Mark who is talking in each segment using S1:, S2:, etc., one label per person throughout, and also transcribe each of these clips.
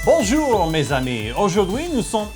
S1: Bonjour, mes amis. Aujourd'hui, nous sommes...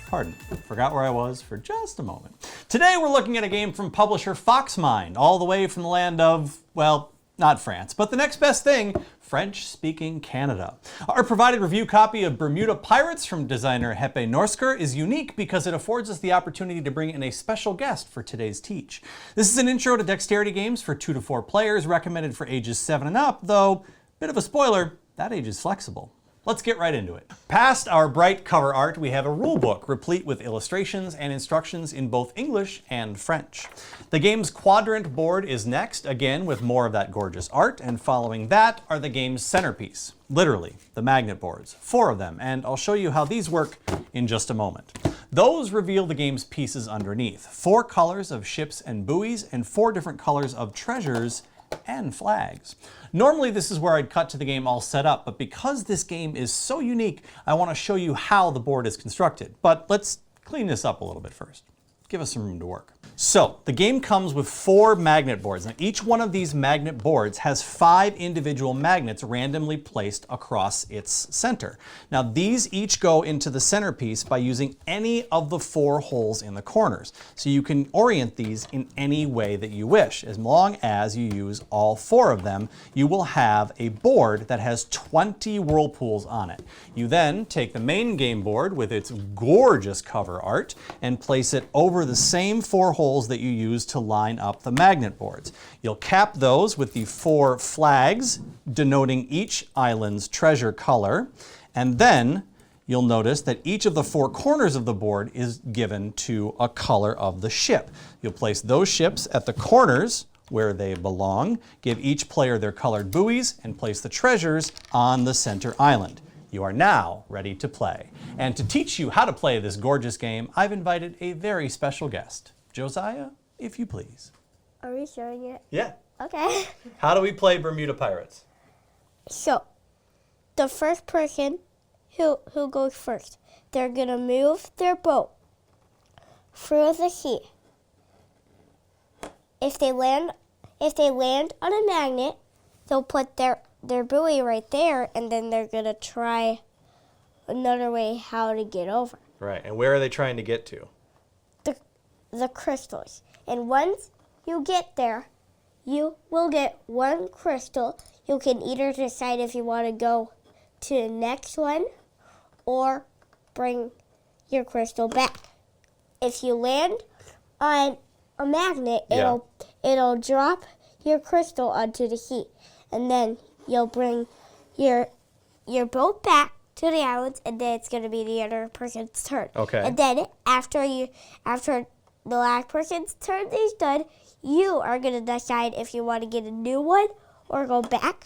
S1: Pardon, forgot where I was for just a moment. Today, we're looking at a game from publisher Foxmind, all the way from the land of, well, not France, but the next best thing, French-speaking Canada. Our provided review copy of Bermuda Pirates from designer Hepe Norsker is unique because it affords us the opportunity to bring in a special guest for today's teach. This is an intro to dexterity games for 2 to 4 players, recommended for ages 7 and up, though, bit of a spoiler, that age is flexible. Let's get right into it. Past our bright cover art, we have a rule book replete with illustrations and instructions in both English and French. The game's quadrant board is next, again with more of that gorgeous art, and following that are the game's centerpiece, literally, the magnet boards, 4 of them, and I'll show you how these work in just a moment. Those reveal the game's pieces underneath, 4 colors of ships and buoys, and 4 different colors of treasures and flags. Normally this is where I'd cut to the game all set up, but because this game is so unique, I want to show you how the board is constructed. But let's clean this up a little bit first. Give us some room to work. So, the game comes with 4 magnet boards. Now, each one of these magnet boards has 5 individual magnets randomly placed across its center. Now, these each go into the centerpiece by using any of the 4 holes in the corners. So you can orient these in any way that you wish. As long as you use all 4 of them, you will have a board that has 20 whirlpools on it. You then take the main game board with its gorgeous cover art and place it over the same 4 holes that you use to line up the magnet boards. You'll cap those with the 4 flags denoting each island's treasure color, and then you'll notice that each of the 4 corners of the board is given to a color of the ship. You'll place those ships at the corners where they belong, give each player their colored buoys, and place the treasures on the center island. You are now ready to play. And to teach you how to play this gorgeous game, I've invited a very special guest. Josiah, if you please.
S2: Are we showing it?
S1: Yeah.
S2: Okay.
S1: How do we play Bermuda Pirates?
S2: So, the first person who goes first, they're gonna move their boat through the sea. If they land on a magnet, they'll put their buoy right there, and then they're gonna try another way how to get over.
S1: Right, and where are they trying to get to?
S2: The crystals. And once you get there, you will get 1 crystal. You can either decide if you want to go to the next one or bring your crystal back. If you land on a magnet, it'll drop your crystal onto the heat. And then you'll bring your boat back to the islands, and then it's going to be the other person's turn.
S1: Okay.
S2: And then after the last person's turn is done, you are going to decide if you want to get a new one or go back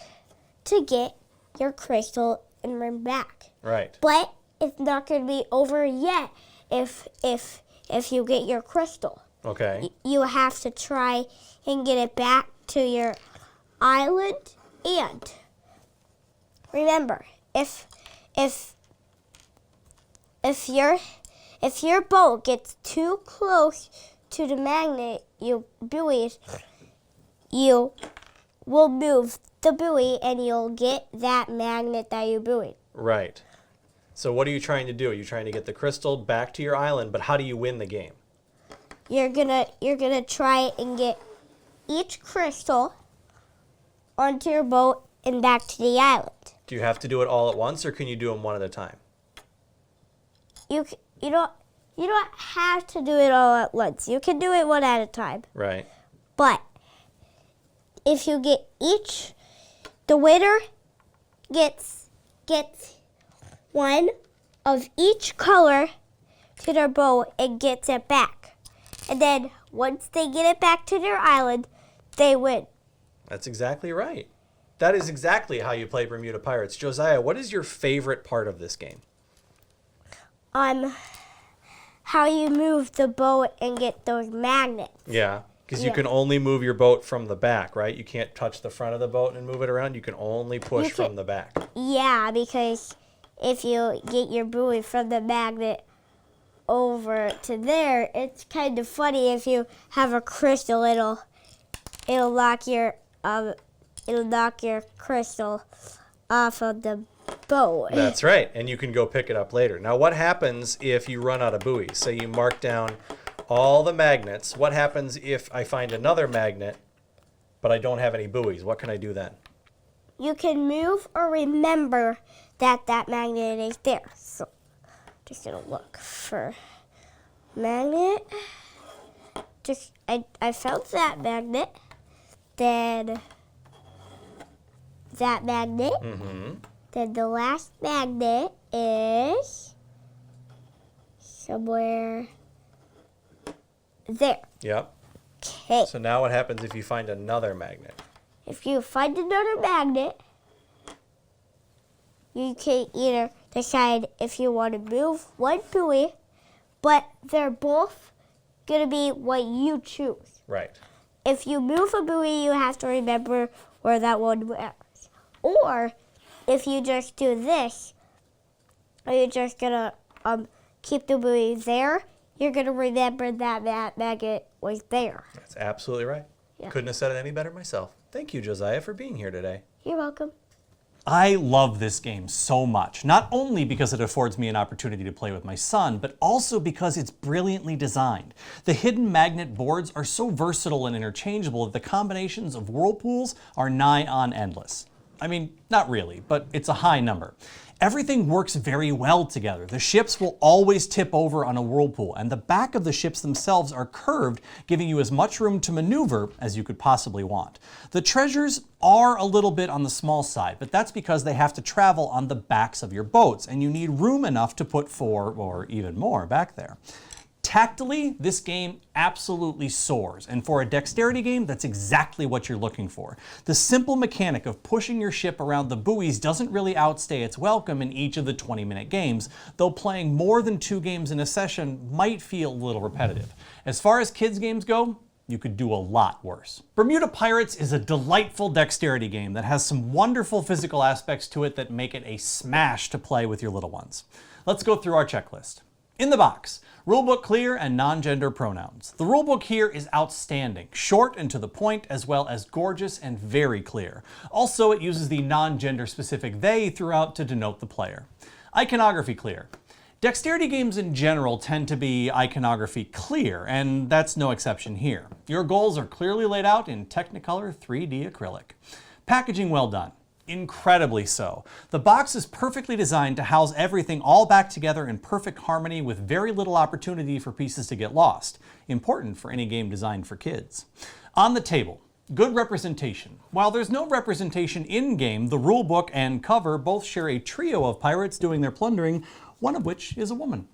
S2: to get your crystal and bring back.
S1: Right.
S2: But it's not going to be over yet if you get your crystal.
S1: Okay.
S2: You have to try and get it back to your island. And remember, if your boat gets too close to the magnet you buoys, you will move the buoy and you'll get that magnet that you buoyed.
S1: Right. So what are you trying to do? You're trying to get the crystal back to your island, but how do you win the game?
S2: You're gonna try and get each crystal onto your boat and back to the island.
S1: Do you have to do it all at once, or can you do them one at a time?
S2: You don't have to do it all at once. You can do it one at a time.
S1: Right.
S2: But if you get the winner gets 1 of each color to their boat and gets it back. And then once they get it back to their island, they win.
S1: That's exactly right. That is exactly how you play Bermuda Pirates. Josiah, what is your favorite part of this game?
S2: How you move the boat and get those magnets.
S1: Yeah, because you can only move your boat from the back, right? You can't touch the front of the boat and move it around. You can only push from the back. Yeah,
S2: because if you get your buoy from the magnet over to there, it's kind of funny if you have a crystal, it'll knock your crystal off of the boat.
S1: That's right, and you can go pick it up later. Now, what happens if you run out of buoys? Say you mark down all the magnets. What happens if I find another magnet, but I don't have any buoys? What can I do then?
S2: You can move or remember that that magnet is there. So, just gonna look for magnet. I found that magnet. Then that magnet. Then the last magnet is somewhere there.
S1: Yep.
S2: Okay.
S1: So now what happens if you find another magnet?
S2: If you find another magnet, you can either decide if you want to move one buoy, but they're both going to be what you choose.
S1: Right.
S2: If you move a buoy, you have to remember where that one was. Or if you just do this, are you just going to keep the buoy there? You're going to remember that magnet was there.
S1: That's absolutely right.
S2: Yeah.
S1: Couldn't have said it any better myself. Thank you, Josiah, for being here today.
S2: You're welcome.
S1: I love this game so much, not only because it affords me an opportunity to play with my son, but also because it's brilliantly designed. The hidden magnet boards are so versatile and interchangeable that the combinations of whirlpools are nigh on endless. I mean, not really, but it's a high number. Everything works very well together. The ships will always tip over on a whirlpool, and the back of the ships themselves are curved, giving you as much room to maneuver as you could possibly want. The treasures are a little bit on the small side, but that's because they have to travel on the backs of your boats, and you need room enough to put 4 or even more back there. Tactily, this game absolutely soars, and for a dexterity game, that's exactly what you're looking for. The simple mechanic of pushing your ship around the buoys doesn't really outstay its welcome in each of the 20-minute games, though playing more than 2 games in a session might feel a little repetitive. As far as kids games go, you could do a lot worse. Bermuda Pirates is a delightful dexterity game that has some wonderful physical aspects to it that make it a smash to play with your little ones. Let's go through our checklist. In the box, rulebook clear and non-gender pronouns. The rulebook here is outstanding, short and to the point, as well as gorgeous and very clear. Also, it uses the non-gender specific they throughout to denote the player. Iconography clear. Dexterity games in general tend to be iconography clear, and that's no exception here. Your goals are clearly laid out in Technicolor 3D acrylic. Packaging well done. Incredibly so. The box is perfectly designed to house everything all back together in perfect harmony with very little opportunity for pieces to get lost. Important for any game designed for kids. On the table, good representation. While there's no representation in-game, the rulebook and cover both share a trio of pirates doing their plundering, one of which is a woman.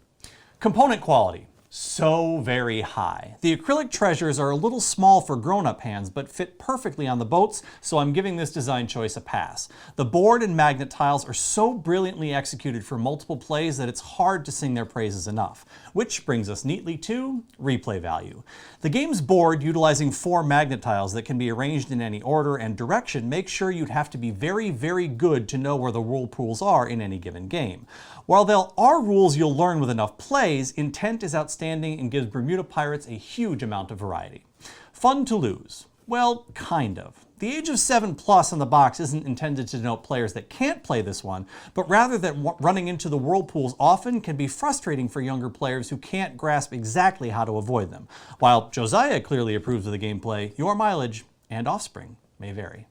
S1: Component quality. So very high. The acrylic treasures are a little small for grown-up hands, but fit perfectly on the boats, so I'm giving this design choice a pass. The board and magnet tiles are so brilliantly executed for multiple plays that it's hard to sing their praises enough. Which brings us neatly to replay value. The game's board, utilizing 4 magnet tiles that can be arranged in any order and direction, makes sure you'd have to be very, very good to know where the whirlpools are in any given game. While there are rules you'll learn with enough plays, intent is outstanding and gives Bermuda Pirates a huge amount of variety. Fun to lose. Well, kind of. The age of 7+ on the box isn't intended to denote players that can't play this one, but rather that running into the whirlpools often can be frustrating for younger players who can't grasp exactly how to avoid them. While Josiah clearly approves of the gameplay, your mileage and offspring may vary.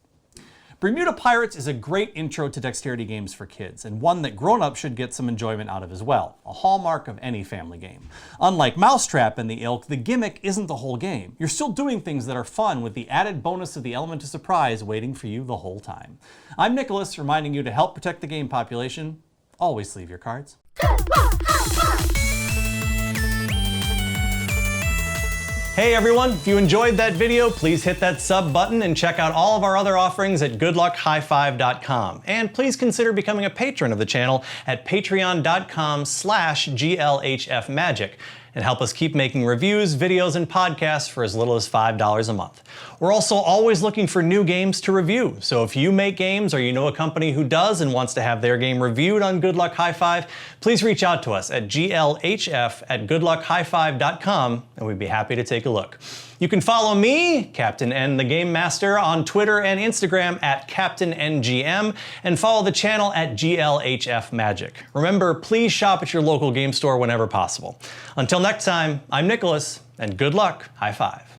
S1: Bermuda Pirates is a great intro to dexterity games for kids, and one that grown-ups should get some enjoyment out of as well, a hallmark of any family game. Unlike Mousetrap and the ilk, the gimmick isn't the whole game. You're still doing things that are fun with the added bonus of the element of surprise waiting for you the whole time. I'm Nicholas, reminding you to help protect the game population. Always sleeve your cards. Hey everyone, if you enjoyed that video, please hit that sub button and check out all of our other offerings at goodluckhighfive.com. And please consider becoming a patron of the channel at patreon.com/GLHFmagic and help us keep making reviews, videos, and podcasts for as little as $5 a month. We're also always looking for new games to review, so if you make games or you know a company who does and wants to have their game reviewed on Good Luck High Five, please reach out to us at glhf@goodluckhighfive.com and we'd be happy to take a look. You can follow me, Captain N the Game Master, on Twitter and Instagram at CaptainNGM, and follow the channel at GLHF Magic. Remember, please shop at your local game store whenever possible. Until next time, I'm Nicholas, and good luck. High five.